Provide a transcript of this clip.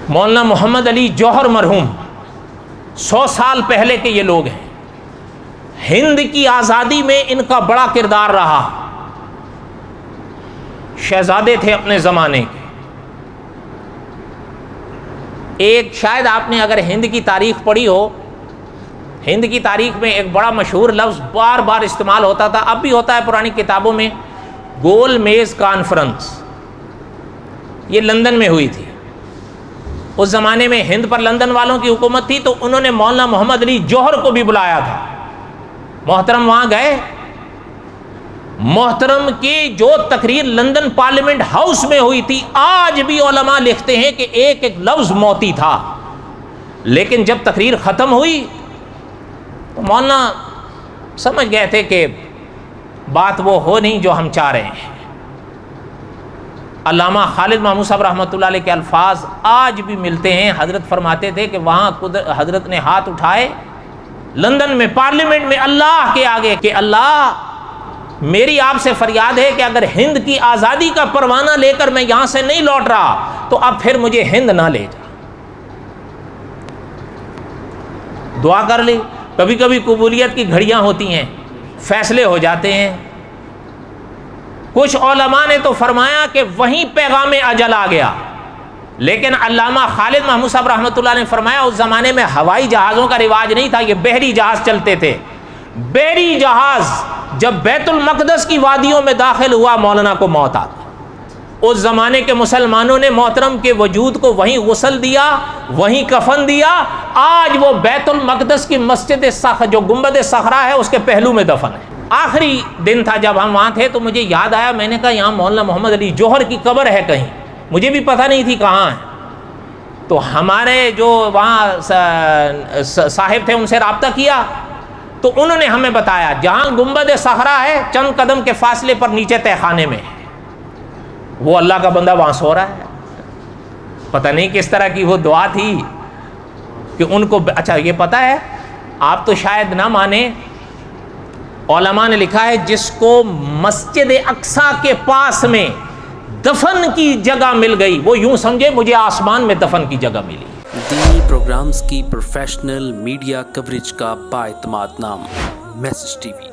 مولانا محمد علی جوہر مرحوم 100 سال پہلے کے یہ لوگ ہیں. ہند کی آزادی میں ان کا بڑا کردار رہا. شہزادے تھے اپنے زمانے کے. ایک شاید آپ نے اگر ہند کی تاریخ پڑھی ہو، ہند کی تاریخ میں ایک بڑا مشہور لفظ بار بار استعمال ہوتا تھا، اب بھی ہوتا ہے پرانی کتابوں میں، گول میز کانفرنس. یہ لندن میں ہوئی تھی. اس زمانے میں ہند پر لندن والوں کی حکومت تھی، تو انہوں نے مولانا محمد علی جوہر کو بھی بلایا تھا. محترم وہاں گئے. محترم کی جو تقریر لندن پارلیمنٹ ہاؤس میں ہوئی تھی، آج بھی علماء لکھتے ہیں کہ ایک ایک لفظ موتی تھا. لیکن جب تقریر ختم ہوئی تو مولانا سمجھ گئے تھے کہ بات وہ ہو نہیں جو ہم چاہ رہے ہیں. علامہ خالد محمود صاحب رحمۃ اللہ علیہ کے الفاظ آج بھی ملتے ہیں. حضرت فرماتے تھے کہ وہاں حضرت نے ہاتھ اٹھائے لندن میں پارلیمنٹ میں اللہ کے آگے کہ اللہ میری آپ سے فریاد ہے کہ اگر ہند کی آزادی کا پروانہ لے کر میں یہاں سے نہیں لوٹ رہا تو اب پھر مجھے ہند نہ لے جا. دعا کر لی. کبھی کبھی قبولیت کی گھڑیاں ہوتی ہیں، فیصلے ہو جاتے ہیں. کچھ علماء نے تو فرمایا کہ وہیں پیغام اجل آ گیا. لیکن علامہ خالد محمود صاحب رحمۃ اللہ نے فرمایا اس زمانے میں ہوائی جہازوں کا رواج نہیں تھا، یہ بحری جہاز چلتے تھے. بحری جہاز جب بیت المقدس کی وادیوں میں داخل ہوا مولانا کو موت آ گئی. اس زمانے کے مسلمانوں نے محترم کے وجود کو وہیں غسل دیا، وہیں کفن دیا. آج وہ بیت المقدس کی مسجد جو گنبد صخرہ ہے اس کے پہلو میں دفن ہے. آخری دن تھا جب ہم وہاں تھے تو مجھے یاد آیا، میں نے کہا یہاں مولانا محمد علی جوہر کی قبر ہے کہیں. مجھے بھی پتہ نہیں تھی کہاں ہے. تو ہمارے جو وہاں صاحب تھے ان سے رابطہ کیا تو انہوں نے ہمیں بتایا جہاں گنبد صخرہ ہے چند قدم کے فاصلے پر نیچے تہہ خانے میں ہے. وہ اللہ کا بندہ وہاں سو رہا ہے. پتہ نہیں کس طرح کی وہ دعا تھی کہ ان کو اچھا یہ پتہ ہے، آپ تو شاید نہ مانیں، علماء نے لکھا ہے جس کو مسجد اقصی کے پاس میں دفن کی جگہ مل گئی وہ یوں سمجھے مجھے آسمان میں دفن کی جگہ ملی. دینی پروگرامز کی پروفیشنل میڈیا کوریج کا بااعتماد نام میسج ٹی وی.